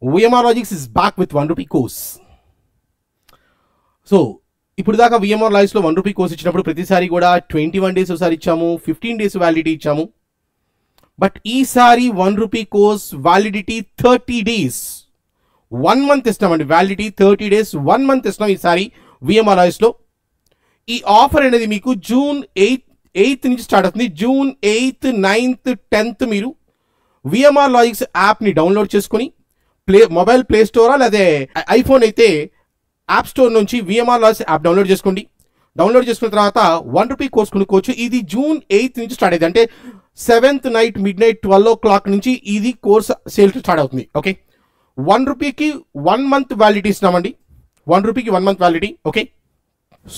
VMR Logics is back with 1 rupee course. So ఇప్పుడు దాకా VMR Logics లో 1 rupee course ఇచ్చినప్పుడు ప్రతిసారి కూడా 21 డేస్ ఒకసారి ఇచ్చాము, 15 డేస్ వ్యాలిడిటీ ఇచ్చాము. బట్ ఈసారి 1 rupee course validity 30 days, 1 month ఇస్తున్నామండి. వ్యాలిడిటీ 30 డేస్, 1 month ఇస్తున్నాం ఈసారి VMR Logics లో. ఈ ఆఫర్ అనేది మీకు జూన్ 8th నుంచి స్టార్ట్ అవుతుంది. జూన్ 8th, 9th, 10th మీరు VMR Logics యాప్ని డౌన్లోడ్ చేసుకొని మొబైల్ ప్లే స్టోరా లేదా ఐఫోన్ అయితే యాప్ స్టోర్ నుంచి VMR Logics యాప్ డౌన్లోడ్ చేసుకోండి. డౌన్లోడ్ చేసుకున్న తర్వాత 1 rupee కోర్స్ కొనుక్కోవచ్చు. ఇది జూన్ 8th నుంచి స్టార్ట్ అయింది, అంటే 7th నైట్ midnight 12 o'clock నుంచి ఇది కోర్స్ సేల్ స్టార్ట్ అవుతుంది. ఓకే, 1 rupeeకి 1 month వ్యాలిడిటీ ఇస్తున్నామండి. 1 rupeeకి 1 month వ్యాలిడిటీ. ఓకే,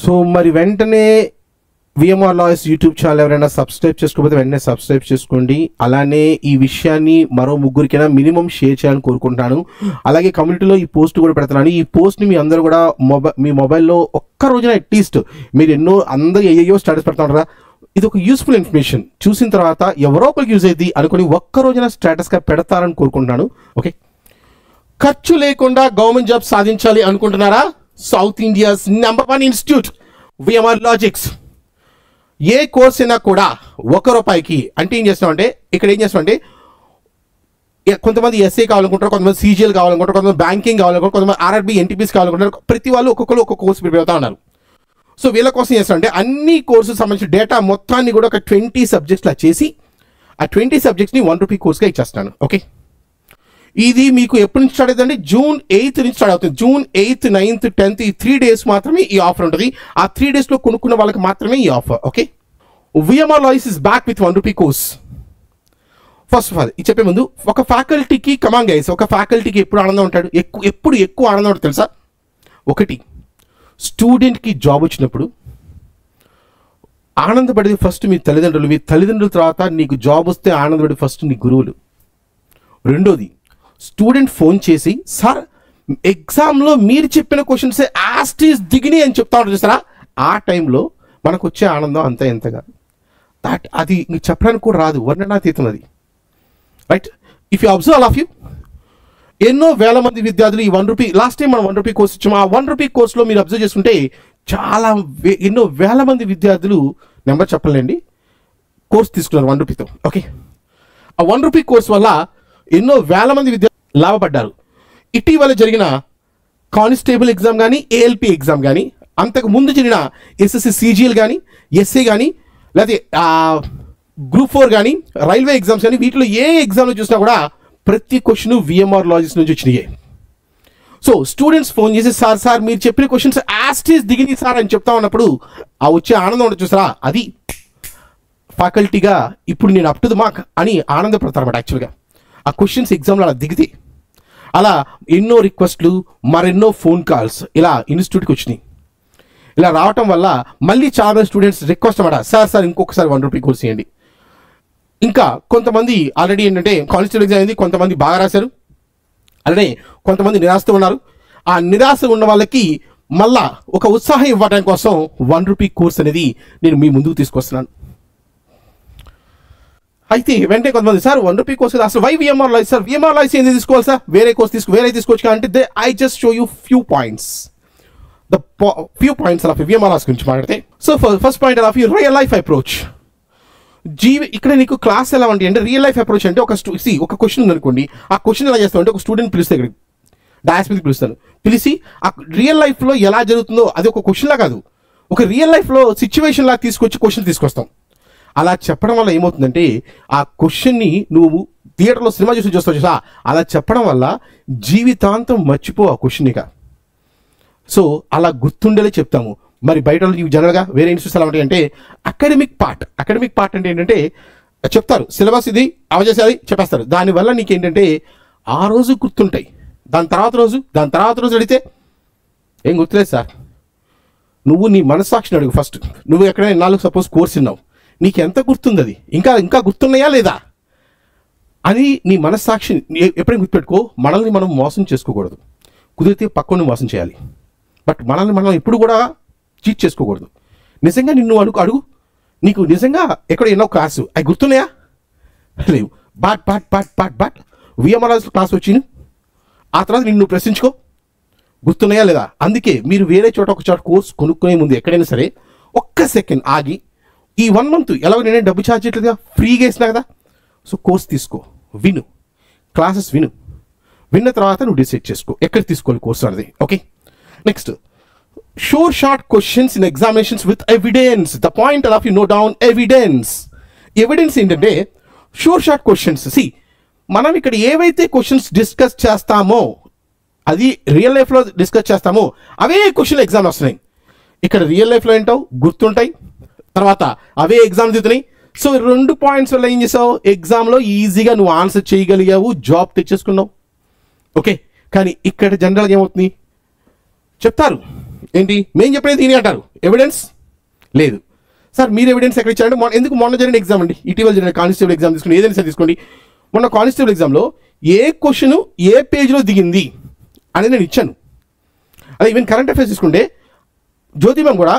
సో మరి వెంటనే VMR Logics యూట్యూబ్ ఛానల్ ఎవరైనా సబ్స్క్రైబ్ చేసుకోకపోతే వెంటనే సబ్స్క్రైబ్ చేసుకోండి. అలానే ఈ విషయాన్ని మరో ముగ్గురికైనా మినిమం షేర్ చేయాలని కోరుకుంటున్నాను. అలాగే కమ్యూనిటీలో ఈ పోస్ట్ కూడా పెడుతున్నాను. ఈ పోస్ట్ని మీ అందరూ కూడా మీ మొబైల్లో ఒక్క రోజున అట్లీస్ట్ మీరు అందరూ ఏయో స్టేటస్ పెడతా ఉంటారా, ఇది ఒక యూస్ఫుల్ ఇన్ఫర్మేషన్ చూసిన తర్వాత ఎవరో ఒకరికి యూజ్ అయ్యింది అనుకుని ఒక్క రోజున స్టేటస్గా పెడతారని కోరుకుంటున్నాను. ఓకే, ఖర్చు లేకుండా గవర్నమెంట్ జాబ్ సాధించాలి అనుకుంటున్నారా? South India's #1 institute VMR Logics. ఏ కోర్స్ అయినా కూడా ₹1 అంటే ఏం చేస్తామంటే, ఇక్కడ ఏం చేస్తామంటే కొంతమంది ఎస్ఏ కావాలనుకుంటారు, కొంతమంది CGL కావాలనుకుంటారు, కొంతమంది బ్యాంకింగ్ కావాలనుకుంటారు, కొంతమంది RRB NTPS కావాలనుకుంటారు. ప్రతి వాళ్ళు ఒక్కొక్కరు ఒక్కొక్క కోర్స్ ప్రిపేర్ అవుతా ఉన్నారు. సో వీళ్ళ కోసం చేస్తామంటే అన్ని కోర్సు సంబంధించిన డేటా మొత్తాన్ని కూడా ఒక 20 సబ్జెక్ట్స్లా చేసి ఆ 20 సబ్జెక్ట్స్ని 1 rupee కోర్స్గా ఇచ్చేస్తాను. ఓకే, ఇది మీకు ఎప్పటి నుంచి స్టార్ట్ అవుతుందండి? జూన్ 8th నుంచి స్టార్ట్ అవుతుంది. జూన్ 8th, 9th, 10th ఈ 3 days మాత్రమే ఈ ఆఫర్ ఉంటుంది. ఆ 3 daysలో కొనుక్కున్న వాళ్ళకి మాత్రమే ఈ offer. Okay, VMR Logics is back with 1 rupee course. First of all ఇది చెప్పే ముందు ఒక ఫ్యాకల్టీకి కమాంగ్ గైస్, ఒక ఫ్యాకల్టీకి ఎప్పుడు ఆనందం ఉంటాడు, ఎప్పుడు ఎక్కువ ఆనందం ఉంటుంది తెలుసా? ఒకటి, స్టూడెంట్కి జాబ్ వచ్చినప్పుడు ఆనందపడేది ఫస్ట్ మీ తల్లిదండ్రులు. మీ తల్లిదండ్రుల తర్వాత నీకు జాబ్ వస్తే ఆనందపడేది ఫస్ట్ నీ గురువులు. రెండోది, స్టూడెంట్ ఫోన్ చేసి సార్ ఎగ్జామ్లో మీరు చెప్పిన క్వశ్చన్స్ యాస్టీస్ దిగిని అని చెప్తా ఉంటారు చూసారా, ఆ టైంలో మనకు వచ్చే ఆనందం అంత ఎంతగా అది చెప్పడానికి కూడా రాదు, వర్ణనాతీతం అది. Right, if you observe all of you, ఎన్నో వేల మంది విద్యార్థులు ఈ 1 rupee లాస్ట్ టైం మనం 1 rupee కోర్స్ ఇచ్చాము. ఆ 1 rupee కోర్స్లో మీరు అబ్జర్వ్ చేసుకుంటే ఎన్నో వేల మంది విద్యార్థులు, నెంబర్ చెప్పలేండి, కోర్స్ తీసుకున్నారు 1 rupeeతో. ఓకే, ఆ 1 rupee కోర్స్ వల్ల ఎన్నో వేల మంది విద్యార్థులు లాభపడ్డారు. ఇటీవల జరిగిన కానిస్టేబుల్ ఎగ్జామ్ కానీ, ALP ఎగ్జామ్ కానీ, అంతకు ముందు జరిగిన SSC CGL కానీ, SA కానీ, లేకపోతే Group 4 కానీ, రైల్వే ఎగ్జామ్స్ కానీ, వీటిలో ఏ ఎగ్జామ్లో చూసినా కూడా ప్రతి క్వశ్చన్ VMR Logics నుంచి వచ్చినాయి. సో స్టూడెంట్స్ ఫోన్ చేసి సార్ మీరు చెప్పిన క్వశ్చన్స్ యాస్టీస్ దిగినాయి సార్ అని చెప్తా ఉన్నప్పుడు ఆ వచ్చే ఆనందం ఉంటుంది చూసారా, అది ఫ్యాకల్టీగా ఇప్పుడు నేను అప్ టు ద మార్క్ అని ఆనందపడతారన్నమాట. యాక్చువల్గా ఆ క్వశ్చన్స్ ఎగ్జామ్లో అలా దిగితే అలా ఎన్నో రిక్వెస్ట్లు, మరెన్నో ఫోన్ కాల్స్ ఇలా ఇన్స్టిట్యూట్కి వచ్చినాయి. ఇలా రావటం వల్ల మళ్ళీ చాలా స్టూడెంట్స్ రిక్వెస్ట్ అన్నమాట, సార్ ఇంకొకసారి 1 rupee కోర్స్ చేయండి. ఇంకా కొంతమంది ఆల్రెడీ ఏంటంటే కానిస్టేబుల్ ఎగ్జామ్ అయింది, కొంతమంది బాగా రాశారు, అలానే కొంతమంది నిరాశతో ఉన్నారు. ఆ నిరాశ ఉన్న వాళ్ళకి మళ్ళా ఒక ఉత్సాహం ఇవ్వడం కోసం 1 rupee కోర్స్ అనేది నేను మీ ముందుకు తీసుకొస్తున్నాను. అయితే వెంటనే కొంతమంది సార్ 1 rupee కోర్స్ అసలు why VMR Logics sir, VMR Logics ఏంది తీసుకోవాలి సార్, వేరే కోర్స్ వేరే తీసుకోవచ్చు అంటే I just show you few points of VMR Logics గురించి మాట్లాడితే. So first point of you real life approach. ఇక్కడ నీకు క్లాస్ ఎలా ఉంటుంది అంటే, రియల్ లైఫ్ అప్రోచ్ అంటే ఒక క్వశ్చన్ ఉందనుకోండి, ఆ క్వశ్చన్ ఎలా చేస్తాం అంటే ఒక స్టూడెంట్ పిలిస్తే ఇక్కడ డాష్ మీద పిలుస్తాను, పిలిచి ఆ రియల్ లైఫ్లో ఎలా జరుగుతుందో అది ఒక క్వశ్చన్లా కాదు, ఒక రియల్ లైఫ్లో సిచ్యువేషన్ లా తీసుకొచ్చి క్వశ్చన్ తీసుకొస్తాం. అలా చెప్పడం వల్ల ఏమవుతుందంటే ఆ క్వశ్చన్ని నువ్వు థియేటర్లో సినిమా చూస్తావు చూసా, అలా చెప్పడం వల్ల జీవితాంతం మర్చిపో ఆ క్వశ్చన్ ఇక. సో అలా గుర్తుండేలా చెప్తాము. మరి బయట జనరల్గా వేరే ఇన్స్టిట్యూట్స్ ఎలా ఉంటాయి అంటే అకాడమిక్ పార్ట్ అంటే ఏంటంటే చెప్తారు సిలబస్ ఇది అవజేసేది చెప్పేస్తారు. దానివల్ల నీకు ఏంటంటే ఆ రోజు గుర్తుంటాయి, దాని తర్వాత రోజు అడిగితే ఏం గుర్తులేదు సార్. నువ్వు నీ మనస్సాక్షిని అడుగు ఫస్ట్. నువ్వు ఎక్కడైనా 4 సపోజ్ కోర్స్ విన్నావు, నీకు ఎంత గుర్తుంది, అది ఇంకా గుర్తున్నాయా లేదా అని నీ మనస్సాక్షి ఎప్పుడైనా గుర్తుపెట్టుకో. మనల్ని మనం మోసం చేసుకోకూడదు, కుదిరితే పక్కని మోసం చేయాలి, బట్ మనల్ని మనం ఎప్పుడు కూడా చీట్ చేసుకోకూడదు. నిజంగా నిన్ను అడుగు, నీకు నిజంగా ఎక్కడ ఎన్నో క్లాసు అవి గుర్తున్నాయా లేవు, బట్ VMR Logics క్లాస్ వచ్చింది, ఆ తర్వాత నిన్ను ప్రశ్నించుకో, గుర్తున్నాయా లేదా. అందుకే మీరు వేరే చోట ఒక చోట కోర్స్ కొనుక్కునే ముందు ఎక్కడైనా సరే ఒక్క సెకండ్ ఆగి, ఈ 1 month ఎలాగో నేనే డబ్బు ఛార్జ్ చేయట్లేదుగా, ఫ్రీగా ఇస్తున్నా కదా, సో కోర్స్ తీసుకో, విను, క్లాసెస్ విను, విన్న తర్వాత నువ్వు డిసైడ్ చేసుకో ఎక్కడ తీసుకోవాలి కోర్స్ అనేది. Okay, next short questions in examinations with evidence. The point of you know down evidence. Evidence ఏంటంటే షార్ట్ క్వశ్చన్స్. మనం ఇక్కడ ఏవైతే క్వశ్చన్స్ డిస్కస్ చేస్తామో, అది రియల్ లైఫ్లో డిస్కస్ చేస్తామో అవే క్వశ్చన్లు ఎగ్జామ్ వస్తున్నాయి. ఇక్కడ రియల్ లైఫ్లో ఏంటో గుర్తుంటాయి, తర్వాత అవే ఎగ్జామ్ దిగుతున్నాయి. సో 2 పాయింట్స్ వల్ల ఏం చేసావు, ఎగ్జామ్లో ఈజీగా నువ్వు ఆన్సర్ చేయగలిగావు, జాబ్ తెచ్చేసుకున్నావు. ఓకే, కానీ ఇక్కడ జనరల్గా ఏమవుతుంది, చెప్తారు ఏంటి మేము చెప్పినది దీని అంటారు, ఎవిడెన్స్ లేదు. సార్ మీరు ఎవిడెన్స్ ఎక్కడ ఇచ్చారంటే ఎందుకు మొన్న జరిగిన ఎగ్జామ్ అండి, ఇటీవల జరిగిన కానిస్టేబుల్ ఎగ్జామ్ తీసుకుని ఏదైనా సరే తీసుకోండి. మొన్న కానిస్టేబుల్ ఎగ్జామ్లో ఏ క్వశ్చన్ ఏ పేజ్లో దిగింది అనేది నేను ఇచ్చాను. అదే ఈవెన్ కరెంట్ అఫైర్స్ తీసుకుంటే జ్యోతి మ్యామ్ కూడా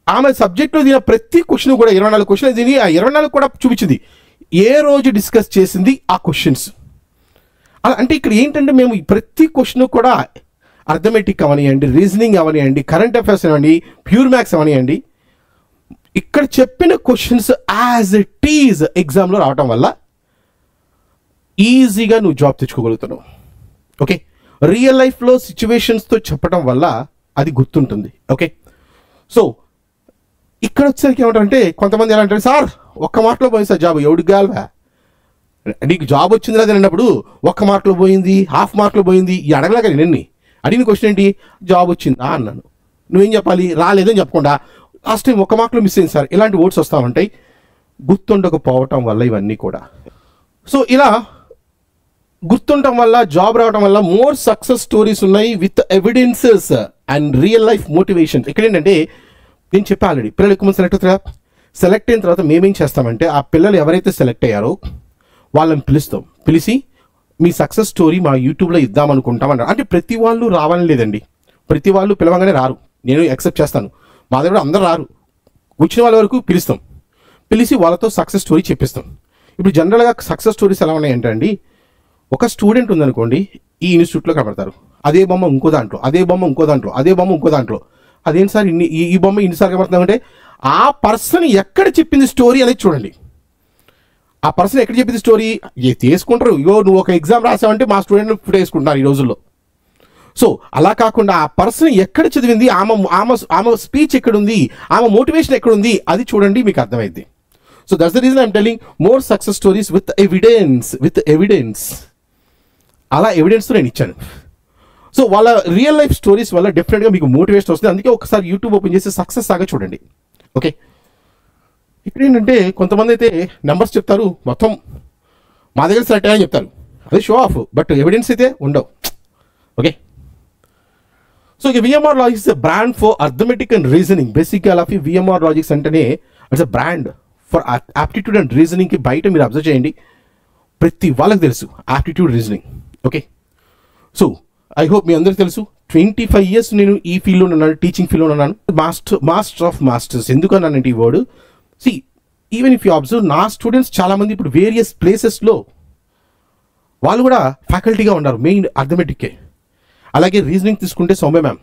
ఆమె సబ్జెక్ట్లో దిగిన ప్రతి క్వశ్చన్ కూడా 24 క్వశ్చన్ దిగి ఆ 24 కూడా చూపించింది ఏ రోజు డిస్కస్ చేసింది ఆ క్వశ్చన్స్. అలా అంటే ఇక్కడ ఏంటంటే మేము ప్రతి క్వశ్చన్ కూడా అర్థమెటిక్ అవనియండి, రీజనింగ్ అవనియండి, కరెంట్ అఫైర్స్ అవ్వండి, ప్యూర్ మ్యాథ్స్ అవనియండి, ఇక్కడ చెప్పిన క్వశ్చన్స్ యాజ్ ఇట్ ఈజ్ ఎగ్జామ్లో రావటం వల్ల ఈజీగా నువ్వు జాబ్ తెచ్చుకోగలుగుతున్నావు. ఓకే, రియల్ లైఫ్లో సిచ్యువేషన్స్తో చెప్పడం వల్ల అది గుర్తుంటుంది. ఓకే, సో ఇక్కడ వచ్చేసరికి ఏమంటారంటే కొంతమంది ఎలా అంటారు, సార్ ఒక్క మార్కులో పోయింది సార్ జాబ్, ఎవడికి కావాలా నీకు జాబ్ వచ్చింది లేదా అన్నప్పుడు 1 మార్కులో పోయింది, 1/2 మార్కులో పోయింది, ఈ అడగలేక నిన్ను అడిగిన క్వశ్చన్ ఏంటి, జాబ్ వచ్చిందా అన్నాను. నువ్వేం చెప్పాలి, రాలేదని చెప్పకుండా లాస్ట్ టైం 1 మార్కులో మిస్ అయింది సార్, ఇలాంటి ఓట్స్ వస్తూ ఉంటాయి, గుర్తుండకపోవటం వల్ల ఇవన్నీ కూడా. సో ఇలా గుర్తుండటం వల్ల జాబ్ రావడం వల్ల మోర్ సక్సెస్ స్టోరీస్ ఉన్నాయి with evidences and real life motivation. ఇక్కడ ఏంటంటే నేను చెప్పా ఆల్రెడీ, పిల్లలు ఎక్కువ మంది సెలెక్ట్ అవుతారా, సెలెక్ట్ అయిన తర్వాత మేమేం చేస్తామంటే ఆ పిల్లలు ఎవరైతే సెలెక్ట్ అయ్యారో వాళ్ళని పిలుస్తాం, పిలిచి మీ సక్సెస్ స్టోరీ మా యూట్యూబ్లో ఇద్దాం అనుకుంటామన్నారు. అంటే ప్రతి వాళ్ళు రావాలని లేదండి, ప్రతి వాళ్ళు పిలవగానే రారు, నేను యాక్సెప్ట్ చేస్తాను, మా దగ్గర అందరూ రారు, వచ్చిన వాళ్ళ వరకు పిలుస్తాం, పిలిచి వాళ్ళతో సక్సెస్ స్టోరీ చెప్పిస్తాం. ఇప్పుడు జనరల్గా సక్సెస్ స్టోరీస్ ఎలా ఉన్నాయంటే అండి, ఒక స్టూడెంట్ ఉందనుకోండి, ఈ ఇన్స్టిట్యూట్లో కనబడతారు, అదే బొమ్మ ఇంకో దాంట్లో, అదే బొమ్మ ఇంకో దాంట్లో, అదే బొమ్మ ఇంకో దాంట్లో, అదేం సార్ ఈ బొమ్మ ఇన్నిసార్లు కనబడుతుందంటే ఆ పర్సన్ ఎక్కడ చెప్పింది స్టోరీ అనేది చూడండి. ఆ పర్సన్ ఎక్కడ చెప్పింది స్టోరీ తీసుకుంటారు. ఇగో నువ్వు ఒక ఎగ్జామ్ రాసావంటే మా స్టూడెంట్ ఫుట్ వేసుకుంటున్నారు ఈ రోజుల్లో. సో అలా కాకుండా ఆ పర్సన్ ఎక్కడ చదివింది, ఆమె స్పీచ్ ఎక్కడుంది, ఆమె మోటివేషన్ ఎక్కడుంది, అది చూడండి, మీకు అర్థమైంది. So that's the reason I'm telling more success stories with evidence. అలా ఎవిడెన్స్తో నేను ఇచ్చాను. సో వాళ్ళ రియల్ లైఫ్ స్టోరీస్ వల్ల డెఫినెట్గా మీకు మోటివేషన్ వస్తుంది. అందుకే ఒకసారి యూట్యూబ్ ఓపెన్ చేసి సక్సెస్ సాగా చూడండి. ఓకే, ఇక్కడ ఏంటంటే కొంతమంది అయితే నెంబర్స్ చెప్తారు, మొత్తం మా దగ్గర సెలెక్ట్ అయ్యాయని చెప్తారు, అది షో ఆఫ్, బట్ ఎవిడెన్స్ అయితే ఉండవు. ఓకే, సో ఇక VMR logics brand for arithmetic and reasoning. బేసిక్గా అలా విఎంఆర్ లాజిక్స్ అంటేనే it's a brand for aptitude and రీజనింగ్కి. బయట మీరు అబ్జర్వ్ చేయండి, ప్రతి వాళ్ళకి తెలుసు aptitude reasoning. Okay, so I hope మీ అందరికీ తెలుసు, 25 years నేను ఈ ఫీల్డ్లో ఉన్నాను, టీచింగ్ ఫీల్డ్లో ఉన్నాను. మాస్టర్ ఆఫ్ మాస్టర్స్ ఎందుకన్నానంటే ఈ word, see even if you observe నా స్టూడెంట్స్ చాలామంది ఇప్పుడు వేరియస్ ప్లేసెస్లో వాళ్ళు కూడా ఫ్యాకల్టీగా ఉన్నారు, మెయిన్ అర్థమెటిక్కే. అలాగే రీజనింగ్ తీసుకుంటే సౌమ్య మ్యామ్,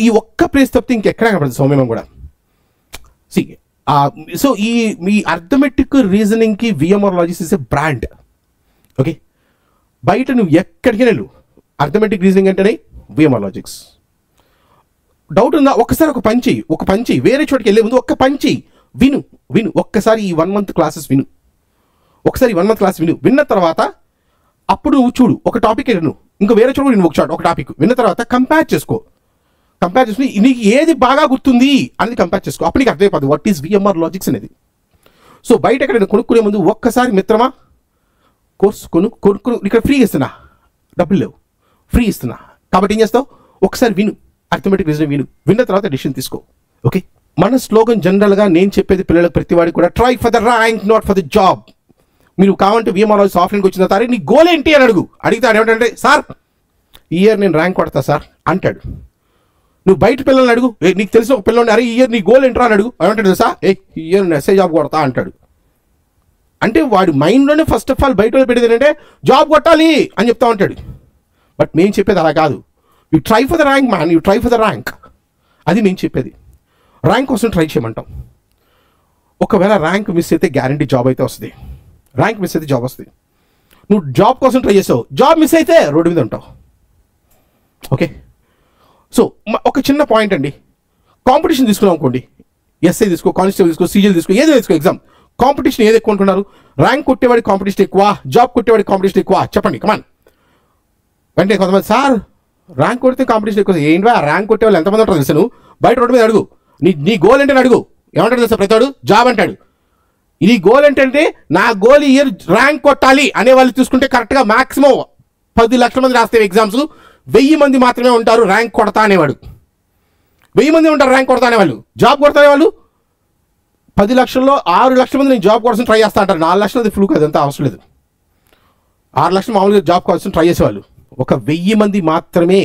ఈ ఒక్క ప్లేస్ తప్పితే ఇంకెక్కడ కనపడదు సౌమ్య మ్యామ్ కూడా. సి సో మీ అర్థమెటిక్ రీజనింగ్కి VMR logics is a brand. Okay, బయట నువ్వు ఎక్కడికి వెళ్ళు, అర్థమెటిక్ రీజనింగ్ అంటేనే విఎంఆర్ లాజిక్స్. డౌట్ ఉందా, ఒక్కసారి ఒక పని చెయ్యి, వేరే చోటుకి వెళ్ళే ముందు ఒక్క పని చెయ్యి, విను ఒక్కసారి ఈ 1 month క్లాసెస్ విను, ఒకసారి 1 month క్లాస్ విన్న తర్వాత అప్పుడు నువ్వు చూడు, ఒక టాపిక్ విను, ఇంకా వేరే చోటు నేను ఒక టాపిక్ విన్న తర్వాత కంపేర్ చేసుకుని నీకు ఏది బాగా గుర్తుంది అనేది కంపేర్ చేసుకో, అప్పుడు నీకు అర్థమైపోతుంది వాట్ ఈస్ విఎంఆర్ లాజిక్స్ అనేది. సో బయట ఎక్కడ కొనుక్కునే ముందు ఒక్కసారి మిత్రమా కోర్స్ కొనుక్కుని ఇక్కడ ఫ్రీ ఇస్తున్నా, డబ్బులు లేవు, ఫ్రీ ఇస్తున్నా కాబట్టి ఏం చేస్తావు, ఒకసారి విను, అర్థమెటిక్ రీజనింగ్ విన్న తర్వాత డిసిషన్ తీసుకో. ఓకే, మన స్లోగన్ జనరల్గా నేను చెప్పేది పిల్లలకు ప్రతి వాడికి కూడా, try for the rank not for the job. మీరు కావాలంటే విఎంఆర్ లాజిక్స్ ఆఫ్లైన్కి వచ్చిన తర్వాత నీ గోల్ ఏంటి అని అడిగితే ఏమంటే, సార్ ఈ ఇయర్ నేను ర్యాంక్ కొడతా సార్ అంటాడు. నువ్వు బయట పిల్లల్ని అడుగు, నీకు తెలిసిన ఒక పిల్లల్ని, అరే ఈ ఇయర్ నీ గోల్ ఏంట్రా అని అడుగు, ఏమంటాడు సార్ ఈ ఇయర్ నేను ఎస్ఐ జాబ్ కొడతా అంటాడు. అంటే వాడి మైండ్లోనే ఫస్ట్ ఆఫ్ ఆల్ బయట పెట్టేది ఏంటంటే జాబ్ కొట్టాలి అని చెప్తా ఉంటాడు. బట్ మేము చెప్పేది అలా కాదు. You try for the rank man, you try for the rank. అది మేము చెప్పేది. ర్యాంక్ కోసం ట్రై చేయమంటాం. ఒకవేళ ర్యాంక్ మిస్ అయితే గ్యారంటీ జాబ్ అయితే వస్తుంది. ర్యాంక్ మిస్ అయితే జాబ్ వస్తుంది. నువ్వు జాబ్ కోసం ట్రై చేసావు, జాబ్ మిస్ అయితే రోడ్డు మీద ఉంటావు. ఓకే, సో ఒక చిన్న పాయింట్ అండి. కాంపిటీషన్ తీసుకున్నాం అనుకోండి, ఎస్ఐ తీసుకో, కానిస్టేబుల్ తీసుకో, సీజీఎల్ తీసుకో, ఏదో తీసుకో, ఎగ్జామ్ కాంపిటీషన్ ఏది ఎక్కువ అనుకున్నారు? ర్యాంక్ కొట్టేవాడి కాంపిటీషన్ ఎక్కువ, జాబ్ కొట్టేవాడి కాంపిటీషన్ ఎక్కువ? చెప్పండి కమాన్. అంటే కొంతమంది సార్ ర్యాంక్ కొడితే కాంపిటీషన్ ఎక్కువ. ఏంటి ర్యాంక్ కొట్టే వాళ్ళు ఎంతమంది ఉంటారు తెలుసు? నువ్వు బయట రోడ్డు మీద అడుగు, నీ గోల్ ఏంటని అడుగు, ఏమంటాడు తెలుసా ప్రతివాడు? జాబ్ అంటాడు. ఇది గోల్ ఏంటంటే నా గోల్ ఇయర్ ర్యాంక్ కొట్టాలి అనే వాళ్ళు చూసుకుంటే కరెక్ట్గా మాక్సిమం 10 లక్షల మంది రాస్తే ఎగ్జామ్స్ 1000 మంది మాత్రమే ఉంటారు ర్యాంక్ కొడతా అనేవాడు. 1000 మంది ఉంటారు ర్యాంక్ కొడతా అనేవాళ్ళు. జాబ్ కొడతా వాళ్ళు 10 లక్షల్లో 6 లక్షల మంది నేను జాబ్ కోసం ట్రై చేస్తా అంటారు. 4 లక్షలు అది ఫ్లూక్, అదంతా అవసరం లేదు. 6 లక్షలు మామూలుగా జాబ్ కోసం ట్రై చేసేవాళ్ళు. ఒక 1000 మంది మాత్రమే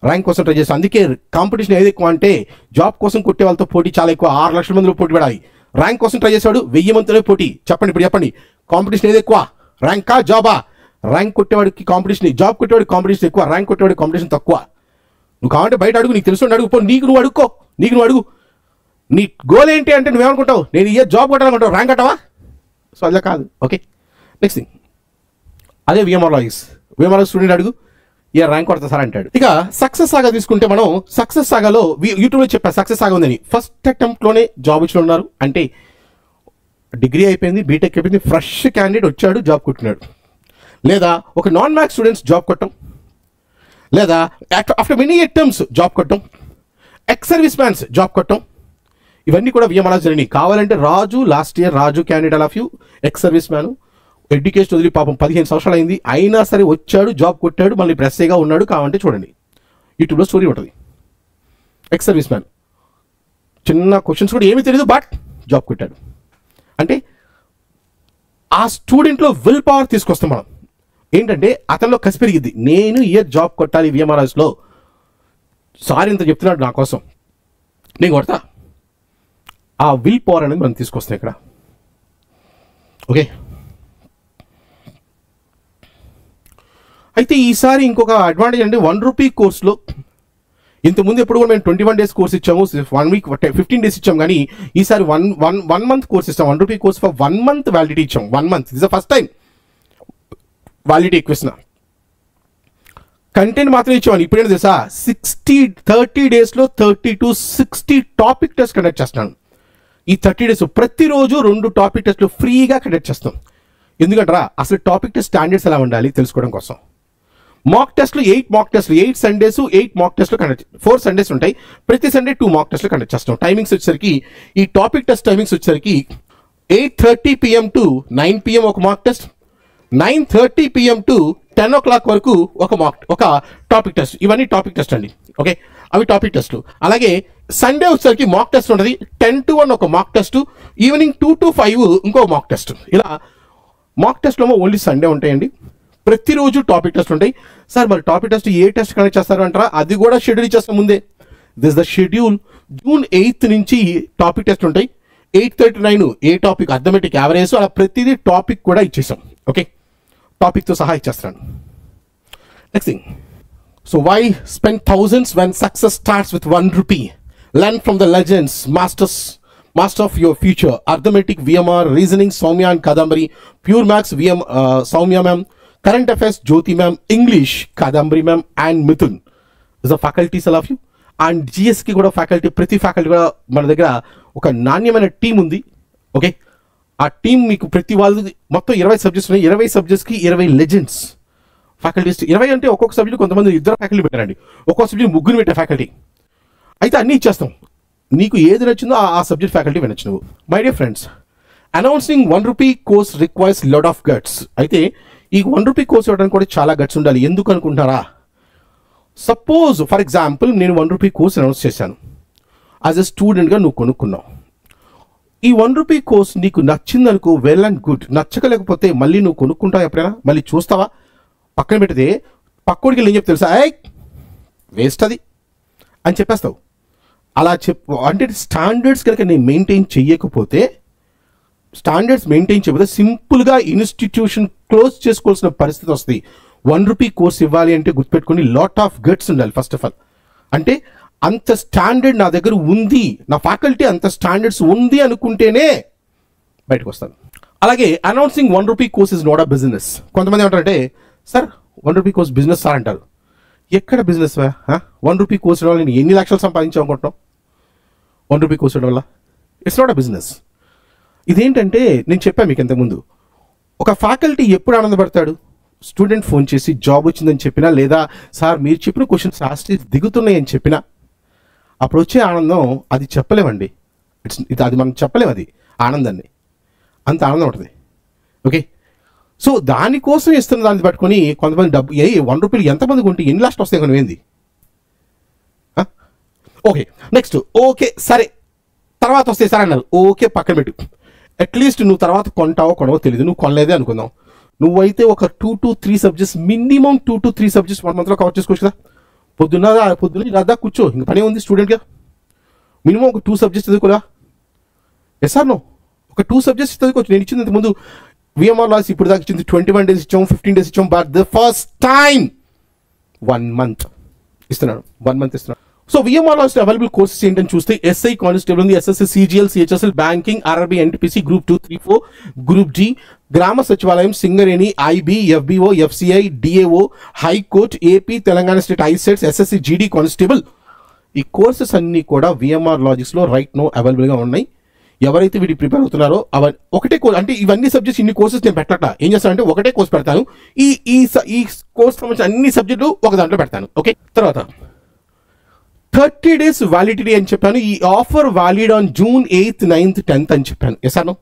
ర్యాంక్ కోసం ట్రై చేస్తారు. అందుకే కాంపిటీషన్ ఏది ఎక్కువ అంటే జాబ్ కోసం కొట్టే వాళ్ళతో పోటీ చాలా ఎక్కువ. 6 లక్షల మందిలో పోటీ పడాలి. ర్యాంక్ కోసం ట్రై చేసేవాడు 1000 మందితోనే పోటీ. చెప్పండి ఇప్పుడు చెప్పండి, కాంపిటీషన్ ఏది ఎక్కువ? ర్యాంకా జాబా? ర్యాంక్ కొట్టేవాడికి కాంపిటీషన్, జాబ్ కొట్టేవాడికి కాంపిటీషన్ ఎక్కువ, ర్యాంక్ కొట్టేవాడికి కాంపిటీషన్ తక్కువ. నువ్వు కావాలంటే బయట అడుగు, నీకు తెలుసు అడుగు, పో, నీకు నువ్వు అడుగు. నీ గోల్ ఏంటి అంటే నువ్వేమనుకుంటావు? నేను ఏ జాబ్ కొట్టాలనుకుంటావు, ర్యాంక్ కట్టవా? సో అలా కాదు. ఓకే, నెక్స్ట్ థింగ్, అదే విఎంఆర్ఆర్ఎస్ స్టూడెంట్ అడుగు, ఏ ర్యాంక్ కొడతా సార్ అంటాడు. ఇక సక్సెస్ సాగా తీసుకుంటే మనం సక్సెస్ సాగాలో యూట్యూబ్లో చెప్పా సక్సెస్ సాగా ఉందని. ఫస్ట్ అటెంప్ట్లోనే జాబ్ ఇచ్చిన ఉన్నారు. అంటే డిగ్రీ అయిపోయింది, బీటెక్ అయిపోయింది, ఫ్రెష్ క్యాండిడేట్ వచ్చాడు, జాబ్ కొట్టినాడు. లేదా ఒక నాన్ మ్యాథ్స్ స్టూడెంట్స్ జాబ్ కొట్టడం, లేదా ఆఫ్టర్ మెనీ అటెంప్ట్స్ జాబ్ కొట్టడం, ఎక్స్ సర్వీస్ మ్యాన్స్ జాబ్ కొట్టడం, ఇవన్నీ కూడా విఎంఆర్ఆర్ఎస్ జరిగినాయి. కావాలంటే Raju last year Raju candidate all of you ex service man, education వదిలి పాపం 15 సంవత్సరాలు అయింది, అయినా సరే వచ్చాడు, జాబ్ కొట్టాడు, మళ్ళీ ప్రెస్సేగా ఉన్నాడు. కావాలంటే చూడండి, యూట్యూబ్లో స్టోరీ ఉంటుంది. ఎక్స్ సర్వీస్ మ్యాన్, చిన్న క్వశ్చన్స్ కూడా ఏమీ తెలియదు, బట్ జాబ్ కొట్టాడు. అంటే ఆ స్టూడెంట్లో విల్ పవర్ తీసుకొస్తాం మనం. ఏంటంటే అతనిలో కసి పెరిగిద్ది, నేను ఇయర్ జాబ్ కొట్టాలి విఎంఆర్ఆర్ఎస్లో, సారీ ఇంత చెప్తున్నాడు నా కోసం, నేను కొడతా. ఆ విల్ పవర్ అనేది మనం తీసుకొస్తాం ఇక్కడ. ఓకే, అయితే ఈసారి ఇంకొక అడ్వాంటేజ్ అంటే 1 రూపీ కోర్సులో, ఇంతకుముందు ఎప్పుడు కూడా మేము 21 డేస్ కోర్స్ ఇచ్చాము, 1 వీక్ 15 డేస్ ఇచ్చాము, కానీ ఈసారి వన్ మంత్ కోర్స్ ఇస్తాం. 1 rupee course for 1 month validity ఇచ్చాం. 1 month is the first time validity ఎక్కువ ఇస్తున్నా. కంటెంట్ మాత్రం ఇచ్చామని ఇప్పుడు ఏంటి తెలుసా, 30 డేస్లో 30 to 60 టాపిక్ టెస్ట్ కండక్ట్ చేస్తున్నాను. ఈ 30 డేస్ ప్రతిరోజు 2 టాపిక్ టెస్ట్లు ఫ్రీగా కండక్ట్ చేస్తాం. ఎందుకంటారా, అసలు టాపిక్ టెస్ట్ స్టాండర్డ్స్ ఎలా ఉండాలి తెలుసుకోవడం కోసం. మాక్ టెస్ట్లు 8 మాక్ టెస్ట్లు, 8 సండేస్ 8 మాక్ టెస్ట్లు కండక్ట్, 4 సండేస్ ఉంటాయి, ప్రతి సండే 2 మాక్ టెస్ట్లు కండక్ట్ చేస్తాం. టైమింగ్స్ వచ్చేసరికి ఈ టాపిక్ టెస్ట్ టైమింగ్స్ వచ్చేసరికి 8:30 PM to 9 PM ఒక mock test, 9:30 PM to 10 o'clock వరకు ఒక టాపిక్ టెస్ట్. ఇవన్నీ టాపిక్ టెస్ట్ అండి. ఓకే, అవి టాపిక్ టెస్ట్లు. అలాగే సండే వచ్చేసరికి మాక్ టెస్ట్ ఉంటుంది, 10 to 1 ఒక మాక్ టెస్ట్, ఈవినింగ్ 2 to 5 ఇంకో మాక్ టెస్ట్. ఇలా మాక్ టెస్ట్లో ఓన్లీ సండే ఉంటాయండి. ప్రతిరోజు టాపిక్ టెస్ట్ ఉంటాయి. సార్ మరి టాపిక్ టెస్ట్ ఏ టెస్ట్ కనెక్ట్ చేస్తారు అంటారా, అది కూడా షెడ్యూల్ ఇచ్చేస్తాం ముందే. This the schedule. June 8th నుంచి టాపిక్ టెస్ట్ ఉంటాయి. 8:39 ఏ టాపిక్, అథమెటిక్, యావరేజ్, అలా ప్రతిదీ టాపిక్ కూడా ఇచ్చేసాం. ఓకే, టాపిక్తో సహా ఇచ్చేస్తాను. Next thing, so why spend thousands when success starts with 1 rupee? Learn from the legends, master of your future. Arithmetic VMR, reasoning Soumya and Kadambari, pure maths Soumya ma'am, current affairs Jyothi ma'am, English Kadambari ma'am and Mithun is the faculties all of you. And జిఎస్కి కూడా faculty, ప్రతి faculty కూడా మన దగ్గర ఒక నాణ్యమైన team ఉంది. Okay, ఆ టీం మీకు ప్రతి వాళ్ళు మొత్తం 20 సబ్జెక్ట్స్ ఉన్నాయి. 20 సబ్జెక్ట్స్కి 20 లెజెండ్స్ ఫ్యాకల్టీస్. 20 అంటే ఒక్కొక్క సబ్జెక్ట్ కొంతమంది 2 ఫ్యాకల్టీ పెట్టారండి, ఒక్కొక్క సబ్జెక్ట్ 3 పెట్టే ఫ్యాకల్టీ. అయితే అన్నీ ఇచ్చేస్తాం, నీకు ఏది నచ్చిందో ఆ సబ్జెక్ట్ ఫ్యాకల్టీ వినొచ్చు నువ్వు. My dear friends, announcing 1 rupee course requires lot of guts. అయితే ఈ 1 రూపీ కోర్స్ ఇవ్వడానికి కూడా చాలా గట్స్ ఉండాలి. ఎందుకు అనుకుంటున్నారా? సపోజ్ ఫర్ ఎగ్జాంపుల్ నేను 1 రూపీ కోర్స్ అనౌన్స్ చేశాను, యాజ్ ఎ స్టూడెంట్గా నువ్వు కొనుక్కున్నావు. ఈ 1 రూపీ కోర్స్ నీకు నచ్చిందనుకో, వెల్ అండ్ గుడ్. నచ్చకలేకపోతే మళ్ళీ నువ్వు కొనుక్కుంటావు ఎప్పుడైనా? మళ్ళీ చూస్తావా? పక్కన పెడితే పక్కోడికి ఏం చెప్తే తెలుసా, వేస్ట్ అది అని చెప్పేస్తావు. అలా అంటే స్టాండర్డ్స్ కనుక నేను మెయింటైన్ చెయ్యకపోతే స్టాండర్డ్స్ మెయింటైన్ చేయకపోతే సింపుల్గా ఇన్స్టిట్యూషన్ క్లోజ్ చేసుకోవాల్సిన పరిస్థితి వస్తుంది. ₹1 కోర్స్ ఇవ్వాలి అంటే గుర్తుపెట్టుకుని లాట్ ఆఫ్ గట్స్ ఉండాలి ఫస్ట్ ఆఫ్ ఆల్. అంటే అంత స్టాండర్డ్ నా దగ్గర ఉంది, నా ఫ్యాకల్టీ అంత స్టాండర్డ్స్ ఉంది అనుకుంటేనే బయటకు వస్తాను. అలాగే announcing ₹1 course is not a business. కొంతమంది ఏమంటారంటే సార్ ₹1 కోర్స్ బిజినెస్ సార్ అంటారు. ఎక్కడ బిజినెస్? ₹1 కోర్స్ వల్ల నేను ఎన్ని లక్షలు సంపాదించావు అనుకుంటున్నావు? ₹1 కోర్స్ వల్ల ఇట్స్ నాట్ అ బిజినెస్. ఇదేంటంటే నేను చెప్పాను మీకు ఇంతకుముందు, ఒక ఫ్యాకల్టీ ఎప్పుడు ఆనందపడతాడు? స్టూడెంట్ ఫోన్ చేసి జాబ్ వచ్చిందని చెప్పినా, లేదా సార్ మీరు చెప్పిన క్వశ్చన్స్ ఆస్టేజ్ దిగుతున్నాయని చెప్పినా అప్పుడు వచ్చే ఆనందం అది చెప్పలేమండి. అది మనం చెప్పలేము, అది ఆనందాన్ని. అంత ఆనందం ఉంటుంది. ఓకే, సో దానికోసం ఇస్తున్న దాన్ని పట్టుకొని కొంతమంది డబ్బు ₹1 ఎంతమందికి ఉంటే ఎన్ని లక్షలు వస్తాయి కొన్ని ఏంది? ఓకే, నెక్స్ట్ ఓకే సరే తర్వాత వస్తాయి సార్ అన్నారు. ఓకే పక్కన పెట్టు. అట్లీస్ట్ నువ్వు తర్వాత కొంటావో కొనవో తెలియదు, నువ్వు కొనలేదే అనుకుందాం. నువ్వైతే ఒక 2 to 3 subjects, minimum 2 to 3 subjects 1 monthలో కవర్ చేసుకోవచ్చు కదా. పొద్దున్న రద్దా కూర్చో, ఇంకా పని ఉంది స్టూడెంట్గా. మినిమం ఒక 2 సబ్జెక్ట్స్ చదువుకోరా. Yes or no? ఒక 2 సబ్జెక్ట్స్ చదువుకోవచ్చు. నేను ఇచ్చింది ఇంతకుముందు విఎంఆర్ లాస్ ఇప్పుడు దాకా ఇచ్చింది 21 days ఇచ్చాం, 15 days ఇచ్చాం. But the first time 1 month ఇస్తున్నాడు. 1 month ఇస్తున్నాడు. సో విఎంఆర్ లాస్ అవైలబుల్ కోర్సెస్ ఏంటని చూస్తే ఎస్ఐ కానిస్టేబుల్ ఉంది, SSC, CGL, CHSL, banking, RRB, NTPC, group 2, 3, 4, group G, గ్రామ సచివాలయం, Singareni, IB, FBO, FCI, DAO, high court, AP, Telangana state ICETs, SSC, GD constable. ఈ courses అన్నీ కూడా విఎంఆర్ లాజిక్స్లో రైట్ నో అవైలబుల్గా ఉన్నాయి. ఎవరైతే వీడి ప్రిపేర్ అవుతున్నారో ఒకటే కోర్స్, అంటే ఇవన్నీ సబ్జెక్ట్స్ ఇన్ని కోర్సెస్ నేను పెట్టట. ఏం చేస్తానంటే ఒకటే కోర్స్ పెడతాను. ఈ కోర్స్ సంబంధించిన అన్ని సబ్జెక్టులు ఒక దాంట్లో పెడతాను. ఓకే, తర్వాత 30 days వ్యాలిడిటీ అని చెప్పాను. ఈ offer valid on June 8th, 9th, 10th అని చెప్పాను. ఎసాను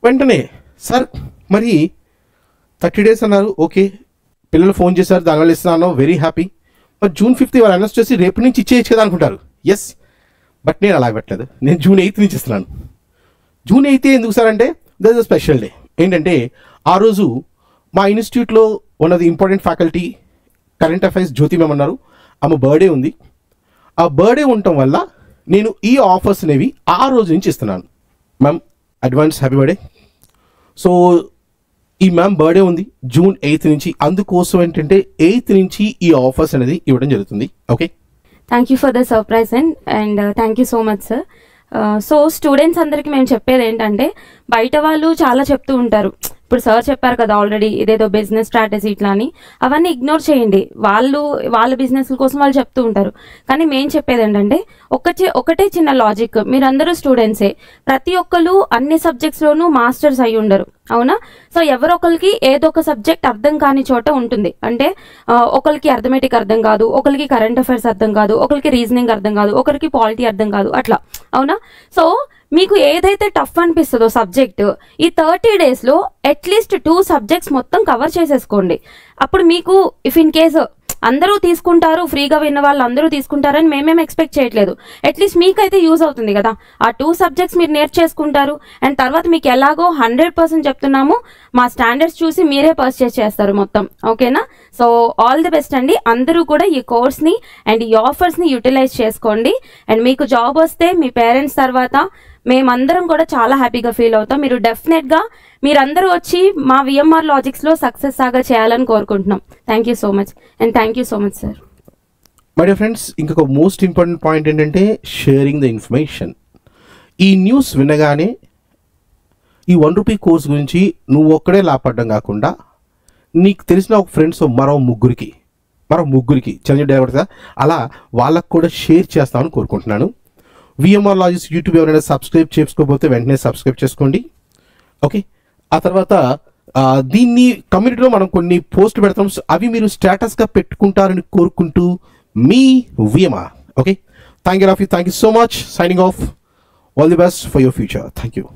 వెంటనే సార్ మరి 30 days అన్నారు. ఓకే, పిల్లలు ఫోన్ చేశారు, దానివల్ల ఇస్తున్నాను, వెరీ హ్యాపీ. మరి June 5th వాళ్ళు అనౌన్స్ చేసి రేపు నుంచి ఇచ్చేయచ్చు కదా అనుకుంటారు. ఎస్, బట్ నేను అలా పెట్టలేదు. నేను June 8th నుంచి ఇస్తున్నాను. June 8th ఎందుకు సార్ అంటే that is a special day. ఏంటంటే ఆ రోజు మా ఇన్స్టిట్యూట్లో ఉన్నది important faculty current affairs Jyothi ma'am అన్నారు. ఆమె బర్త్డే ఉంది. ఆ బర్త్డే ఉండటం వల్ల నేను ఈ ఆఫర్స్ అనేవి ఆ రోజు నుంచి ఇస్తున్నాను. Ma'am advance happy birthday. So ఈ మ్యామ్ బర్త్డే ఉంది June 8th నుంచి, అందుకోసం ఏంటంటే 8th నుంచి ఈ ఆఫర్స్ అనేది ఇవ్వడం జరుగుతుంది. Okay, thank you for the surprise and thank you so much sir. So students అందరికీ మేము చెప్పేది ఏంటంటే, బయట వాళ్ళు చాలా చెప్తూ ఉంటారు. ఇప్పుడు సార్ చెప్పారు కదా ఆల్రెడీ, ఇదేదో బిజినెస్ స్ట్రాటజీ ఇట్లా అని, అవన్నీ ఇగ్నోర్ చేయండి. వాళ్ళ బిజినెస్ కోసం వాళ్ళు చెప్తూ ఉంటారు. కానీ మేము చెప్పేది ఏంటంటే, ఒకటే చిన్న లాజిక్. మీరందరూ స్టూడెంట్సే, ప్రతి ఒక్కరు అన్ని సబ్జెక్ట్స్లోనూ మాస్టర్స్ అయి ఉండరు, అవునా? సో ఎవరొకరికి ఏదో ఒక సబ్జెక్ట్ అర్థం కాని చోట ఉంటుంది. అంటే ఒకరికి అర్థమెటిక్ అర్థం కాదు, ఒకరికి కరెంట్ అఫైర్స్ అర్థం కాదు, ఒకరికి రీజనింగ్ అర్థం కాదు, ఒకరికి పాలిటీ అర్థం కాదు, అట్లా, అవునా? సో మీకు ఏదైతే టఫ్ అనిపిస్తుందో సబ్జెక్ట్, ఈ 30 daysలో అట్లీస్ట్ 2 subjects మొత్తం కవర్ చేసేసుకోండి. అప్పుడు మీకు ఇఫ్ ఇన్ కేసు అందరూ తీసుకుంటారు, ఫ్రీగా విన్న వాళ్ళు అందరూ తీసుకుంటారని మేమేం ఎక్స్పెక్ట్ చేయట్లేదు. అట్లీస్ట్ మీకైతే యూజ్ అవుతుంది కదా. ఆ 2 subjects మీరు నేర్చేసుకుంటారు. అండ్ తర్వాత మీకు ఎలాగో 100% చెప్తున్నాము, మా స్టాండర్డ్స్ చూసి మీరే పర్చేస్ చేస్తారు మొత్తం. ఓకేనా? సో ఆల్ ది బెస్ట్ అండి. అందరూ కూడా ఈ కోర్స్ని అండ్ ఈ ఆఫర్స్ని యూటిలైజ్ చేసుకోండి. అండ్ మీకు జాబ్ వస్తే మీ పేరెంట్స్ తర్వాత మేమందరం కూడా చాలా హ్యాపీగా ఫీల్ అవుతాం. మీరు డెఫినెట్గా మీరందరూ వచ్చి మా విఎంఆర్ లాజిక్స్లో సక్సెస్ సాగా చేయాలని కోరుకుంటున్నాం. Thank you so much and thank you so much sir. My dear friends, ఇంకొక మోస్ట్ ఇంపార్టెంట్ పాయింట్ ఏంటంటే షేరింగ్ ద ఇన్ఫర్మేషన్. ఈ న్యూస్ వినగానే ఈ ₹1 కోర్స్ గురించి నువ్వు ఒక్కడే లాపడ్డం కాకుండా నీకు తెలిసిన ఒక ఫ్రెండ్స్ మరో ముగ్గురికి చిరంజీవి డైరెక్టర్ కదా, అలా వాళ్ళకు కూడా షేర్ చేస్తామని కోరుకుంటున్నాను. విఎంఆర్ లాజిక్స్ యూట్యూబ్ ఎవరైనా సబ్స్క్రైబ్ చేసుకోకపోతే వెంటనే సబ్స్క్రైబ్ చేసుకోండి. ఓకే, ఆ తర్వాత దీన్ని కమ్యూనిటీలో మనం కొన్ని పోస్ట్ పెడతాం, అవి మీరు స్టేటస్గా పెట్టుకుంటారని కోరుకుంటూ మీ VMR. Okay, thank you so much. Signing off. All the best for your future. Thank you.